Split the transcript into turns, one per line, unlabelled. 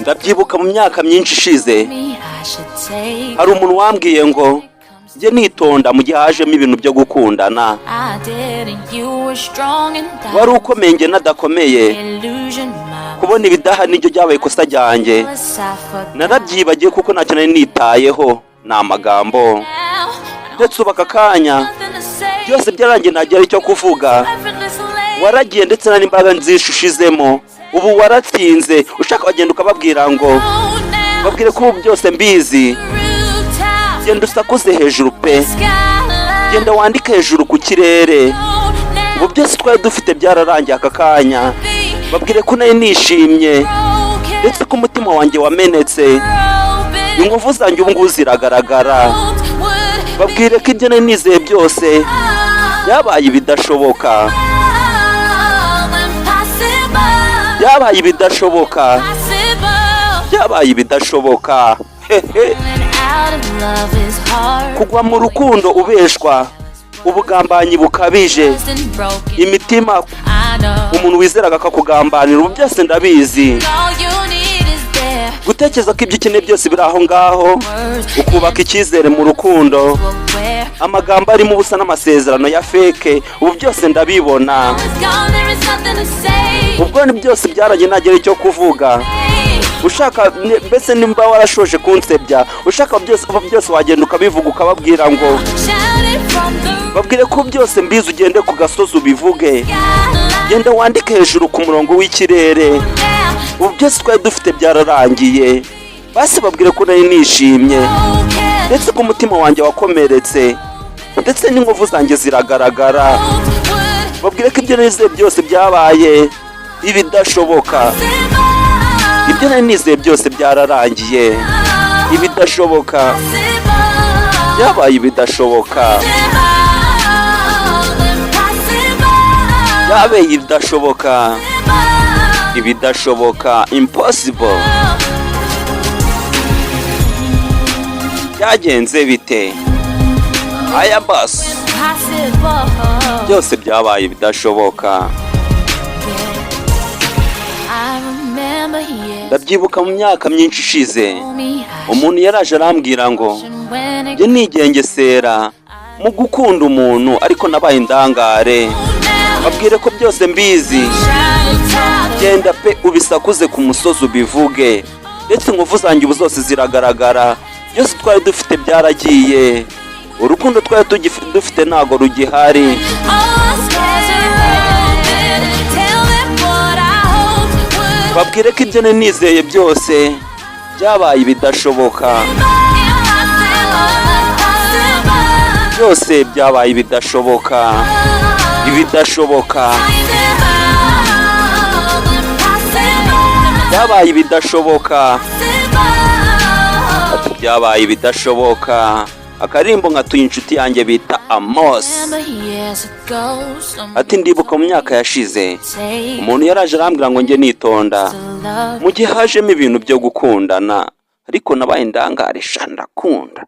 ndabyibuka mu myaka myinshi ishize hari umuntu wambwiye ngo njye nitonda mu gihe hajemo ibintu byo gukundana. wari ukomeye njye nadakomeye, kubona ibidaha nibyo byabaye ikosa ryanjye. narabyibagiye kuko ntacyo nari nitayeho, ni amagambo ndetse ubu aka kanya byose byarangiye ntagira icyo kuvuga. waragiye ndetse n'imbaraga nzishushizemo, ubu waratsinze. ushaka wagenda ukababwira ngo babwire ko ubu byose mbizi. genda usakuze hejuru pe, genda wandike hejuru ku kirere. ubu byose twari dufite byararangiye aka kanya. babwire ko nari nishimye ndetse ko umutima wanjye wamenetse, inkovu zanjye ubu ngubu ziragaragara. babwire ko ibyo nari nizeye byose byabaye ibidashoboka, byabaye ibidashoboka, byabaye ibidashoboka. kugwa mu rukundo ubeshwa, ubugambanyi bukabije, imitima umuntu wizeraga akakugambanira, ubu byose ndabizi. gutekereza ko ibyo ukeneye byose biri aho ngaho, ukubaka icyizere mu rukundo, amagambo arimo ubusa n'amasezerano ya feke, ubu byose ndabibona. ubwo ni byose byaragiye ntagira icyo kuvuga. ushaka mbese nimba warashoje kunsebya, ushaka byose wagenda ukabivuga ukababwira ngo babwire ko byose mbizi, ugende ku gasozi ubivuge, genda wandike hejuru ku murongo w'ikirere. ubu byose twari dufite byararangiye. basi babwire ko nari nishimye ndetse ko umutima wanjye wakomeretse ndetse n'inkovu zanjye ziragaragara. babwire ko ibyo nizeye byose byabaye ibidashoboka. ibyo nari nizeye byose byararangiye ibidashoboka, byabaye ibidashoboka, byabaye ibidashoboka, ibidashoboka, impossible. byagenze bite? aya basi byose byabaye ibidashoboka. ndabyibuka mu myaka myinshi ishize umuntu yaraje arambwira ngo njye nigengesera mu gukunda umuntu, ariko nabaye indangare. babwire ko byose mbizi, genda pe ubisakuze ku musozi ubivuge, ndetse inkovu zanjye ubu zose ziragaragara. byose twari dufite byaragiye, urukundo twari dufite ntago rugihari. babwire ko ibyo nizeye byose byabaye ibidashoboka, byose byabaye ibidashoboka, ibidashoboka, byabaye ibidashoboka, byabaye ibidashoboka. akarimbo nkatuye inshuti yanjye bita Amos. ati ndibuka mu myaka yashize umuntu yaraje arambwira ngo njye nitonda mu gihe hajemo ibintu byo gukundana, ariko nabaye indangare, ndakunda.